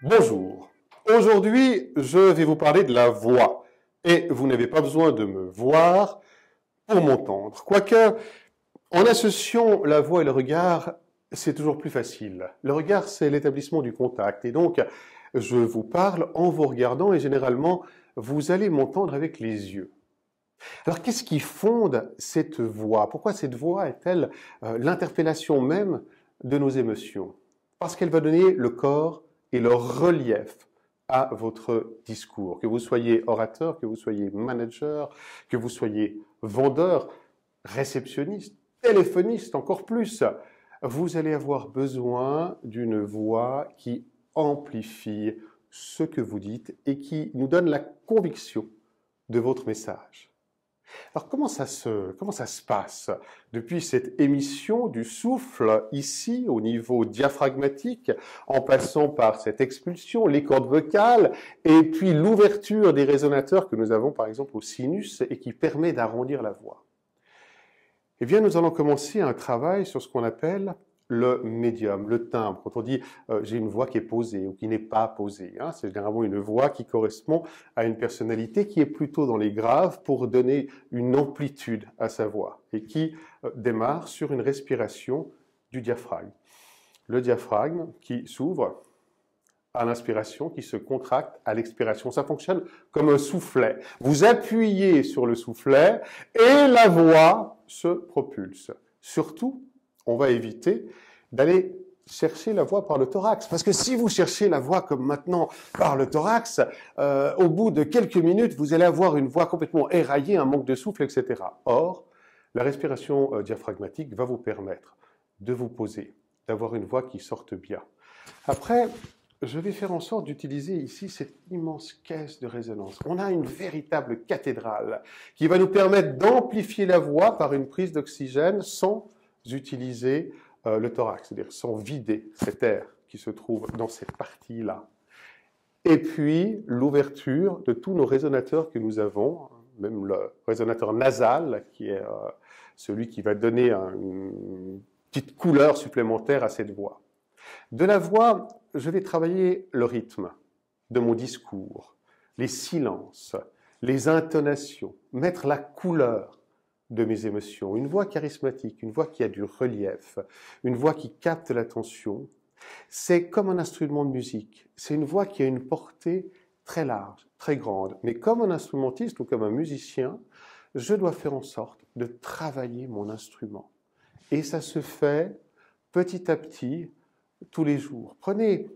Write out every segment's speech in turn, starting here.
Bonjour. Aujourd'hui, je vais vous parler de la voix. Et vous n'avez pas besoin de me voir pour m'entendre. Quoique, en associant la voix et le regard, c'est toujours plus facile. Le regard, c'est l'établissement du contact. Et donc, je vous parle en vous regardant et généralement, vous allez m'entendre avec les yeux. Alors, qu'est-ce qui fonde cette voix? Pourquoi cette voix est-elle l'interpellation même de nos émotions? Parce qu'elle va donner le corps et le relief à votre discours. Que vous soyez orateur, que vous soyez manager, que vous soyez vendeur, réceptionniste, téléphoniste, encore plus, vous allez avoir besoin d'une voix qui amplifie ce que vous dites et qui nous donne la conviction de votre message. Alors comment ça se passe depuis cette émission du souffle ici au niveau diaphragmatique, en passant par cette expulsion, les cordes vocales, et puis l'ouverture des résonateurs que nous avons par exemple au sinus et qui permet d'arrondir la voix? Eh bien, nous allons commencer un travail sur ce qu'on appelle le médium, le timbre. Quand on dit j'ai une voix qui est posée ou qui n'est pas posée, hein, c'est généralement une voix qui correspond à une personnalité qui est plutôt dans les graves pour donner une amplitude à sa voix et qui démarre sur une respiration du diaphragme. Le diaphragme qui s'ouvre à l'inspiration, qui se contracte à l'expiration. Ça fonctionne comme un soufflet. Vous appuyez sur le soufflet et la voix se propulse. Surtout, on va éviter d'aller chercher la voix par le thorax. Parce que si vous cherchez la voix comme maintenant par le thorax, au bout de quelques minutes, vous allez avoir une voix complètement éraillée, un manque de souffle, etc. Or, la respiration diaphragmatique va vous permettre de vous poser, d'avoir une voix qui sorte bien. Après, je vais faire en sorte d'utiliser ici cette immense caisse de résonance. On a une véritable cathédrale qui va nous permettre d'amplifier la voix par une prise d'oxygène sans utiliser le thorax, c'est-à-dire sans vider cet air qui se trouve dans cette partie-là. Et puis, l'ouverture de tous nos résonateurs que nous avons, même le résonateur nasal, qui est celui qui va donner une petite couleur supplémentaire à cette voix. De la voix, je vais travailler le rythme de mon discours, les silences, les intonations, mettre la couleur de mes émotions. Une voix charismatique, une voix qui a du relief, une voix qui capte l'attention. C'est comme un instrument de musique. C'est une voix qui a une portée très large, très grande. Mais comme un instrumentiste ou comme un musicien, je dois faire en sorte de travailler mon instrument. Et ça se fait petit à petit, tous les jours. Prenez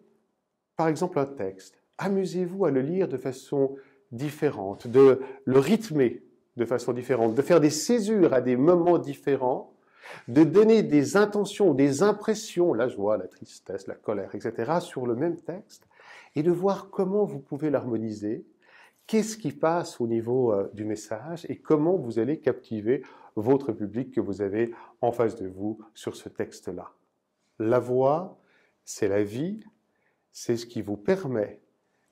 par exemple un texte, amusez-vous à le lire de façon différente, de le rythmer de façon différente, de faire des césures à des moments différents, de donner des intentions, des impressions, la joie, la tristesse, la colère, etc., sur le même texte, et de voir comment vous pouvez l'harmoniser, qu'est-ce qui passe au niveau du message, et comment vous allez captiver votre public que vous avez en face de vous sur ce texte-là. La voix, c'est la vie, c'est ce qui vous permet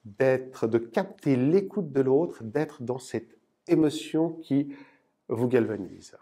de capter l'écoute de l'autre, d'être dans cette émotion qui vous galvanise.